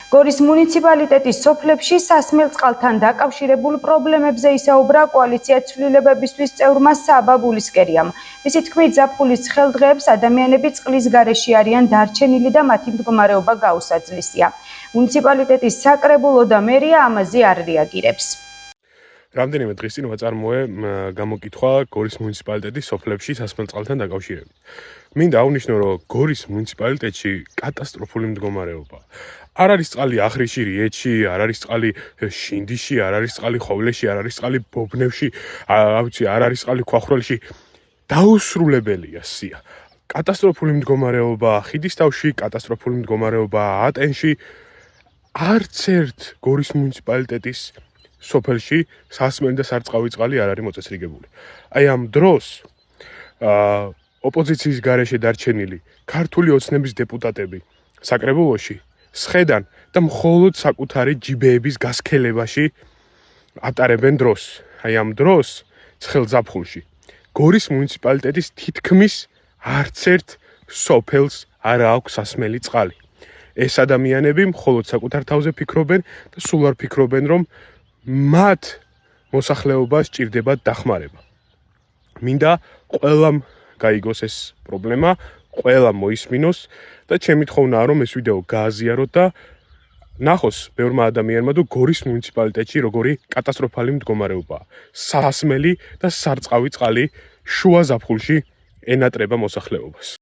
გორის მუნიციპალიტეტის სოფლებში სასმელ წყალთან დაკავშირებულ პრობლემებზე ისაუბრა კოალიცია ცვლილებებისთვის წევრმა საბა ბულისკერიამ. მისი თქმით, ზაფხულის ხელდღეებს ადამიანები წყლის გარეშე არიან დარჩენილი და მათი მდგომარეობა გაუსაძლისია. მუნიციპალიტეტის საკრებულო და მერია ამაზე არ რეაგირებს. რამდენიმე დღის წინ ვაწარმოე გამოკითხვა გორის მუნიციპალიტეტის სოფლებში სასმელ წყალთან დაკავშირებით. მინდა აღვნიშნო, რომ გორის მუნიციპალიტეტში კატასტროფული მდგომარეობაა. არ არის წყალი ახრიში, რიეთში, არ არის წყალი შინდიში, არ არის წყალი ხოვლეში, არ არის წყალი ბობნევში, არ არის წყალი ქვახვრელში. დაუსრულებელია სია. კატასტროფული მდგომარეობაა ხიდისთავში, კატასტროფული მდგომარეობაა ატენში. არც ერთ გორის მუნიციპალიტეტის სოფელში სასმელი და სარწყავი წყალი არ არის მოწესრიგებული. აი ამ დროს ოპოზიციის გარეშე დარჩენილი ქართული ოცნების დეპუტატები საკრებულოში სხედან და მხოლოდ საკუთარი ჯიბეების გასქელებაში ატარებენ დროს. აი ამ დროს ცხელ ზაფხულში გორის მუნიციპალიტეტის თითქმის არც ერთ სოფელს არ აქვს სასმელი წყალი. ეს ადამიანები მხოლოდ საკუთარ თავზე ფიქრობენ და სულ არ ფიქრობენ, რომ მათ მოსახლეობას სჭირდებათ დახმარება. მინდა ყველამ გაიგოს ეს პრობლემა, ყველამ მოისმინოს და ჩემი თხოვნაა, რომ ეს ვიდეო გააზიაროთ და ნახოს ბევრმა ადამიანმა, თუ გორის მუნიციპალიტეტში როგორი კატასტროფალი მდგომარეობაა. სასმელი და სარწყავი წყალი შუა ზაფხულში ენატრება მოსახლეობას.